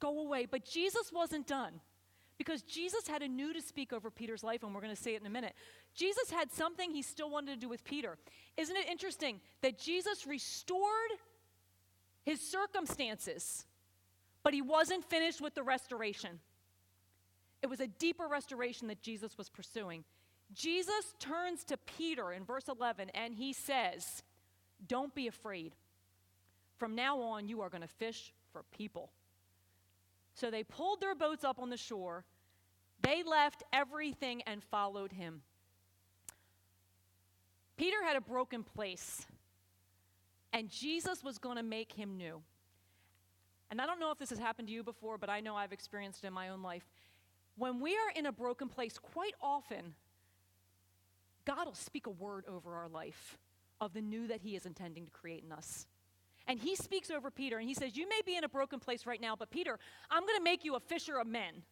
Go away. But Jesus wasn't done, because Jesus had anew to speak over Peter's life, and we're going to say it in a minute. Jesus had something he still wanted to do with Peter. Isn't it interesting that Jesus restored his circumstances, but he wasn't finished with the restoration? It was a deeper restoration that Jesus was pursuing. Jesus turns to Peter in verse 11, and he says, "Don't be afraid. From now on, you are going to fish for people." So they pulled their boats up on the shore. They left everything and followed him. Peter had a broken place, and Jesus was going to make him new. And I don't know if this has happened to you before, but I know I've experienced it in my own life. When we are in a broken place, quite often, God will speak a word over our life of the new that he is intending to create in us. And he speaks over Peter, and he says, "You may be in a broken place right now, but Peter, I'm going to make you a fisher of men.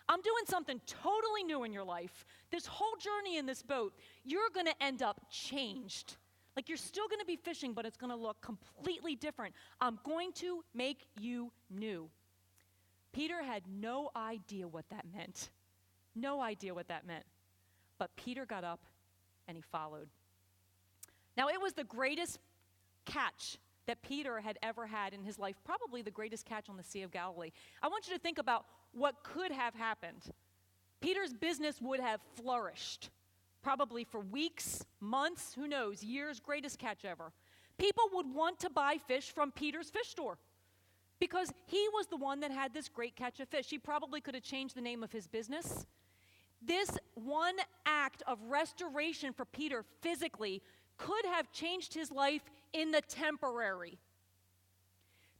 I'm doing something totally new in your life. This whole journey in this boat, you're going to end up changed. Like, you're still going to be fishing, but it's going to look completely different. I'm going to make you new." Peter had no idea what that meant. No idea what that meant. But Peter got up and he followed. Now, it was the greatest catch that Peter had ever had in his life, probably the greatest catch on the Sea of Galilee. I want you to think about what could have happened. Peter's business would have flourished, probably for weeks, months, who knows, years, greatest catch ever. People would want to buy fish from Peter's fish store because he was the one that had this great catch of fish. He probably could have changed the name of his business. This one act of restoration for Peter physically could have changed his life in the temporary.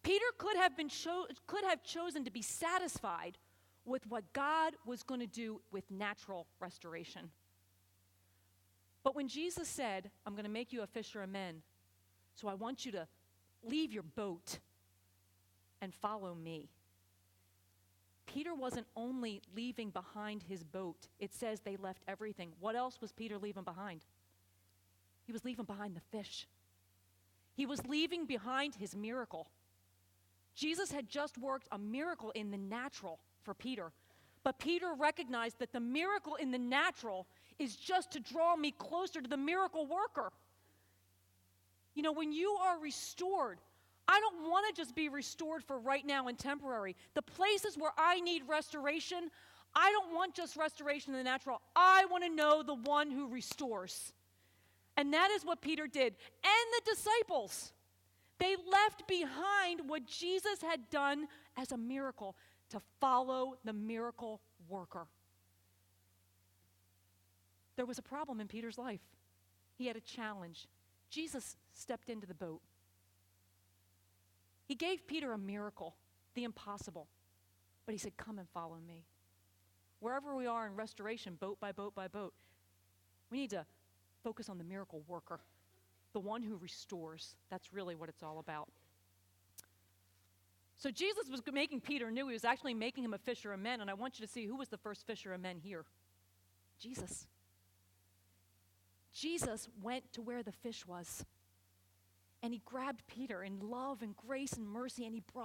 Peter could have chosen to be satisfied with what God was going to do with natural restoration. But when Jesus said, "I'm going to make you a fisher of men, so I want you to leave your boat and follow me," Peter wasn't only leaving behind his boat. It says they left everything. What else was Peter leaving behind? He was leaving behind the fish. He was leaving behind his miracle. Jesus had just worked a miracle in the natural for Peter. But Peter recognized that the miracle in the natural is just to draw me closer to the miracle worker. You know, when you are restored, I don't want to just be restored for right now and temporary. The places where I need restoration, I don't want just restoration in the natural. I want to know the one who restores. And that is what Peter did. And the disciples. They left behind what Jesus had done as a miracle to follow the miracle worker. There was a problem in Peter's life. He had a challenge. Jesus stepped into the boat. He gave Peter a miracle, the impossible. But he said, "Come and follow me." Wherever we are in restoration, boat by boat by boat, we need to focus on the miracle worker, the one who restores. That's really what it's all about. So Jesus was making Peter new. He was actually making him a fisher of men. And I want you to see who was the first fisher of men here. Jesus. Jesus went to where the fish was. And he grabbed Peter in love and grace and mercy, and he brought him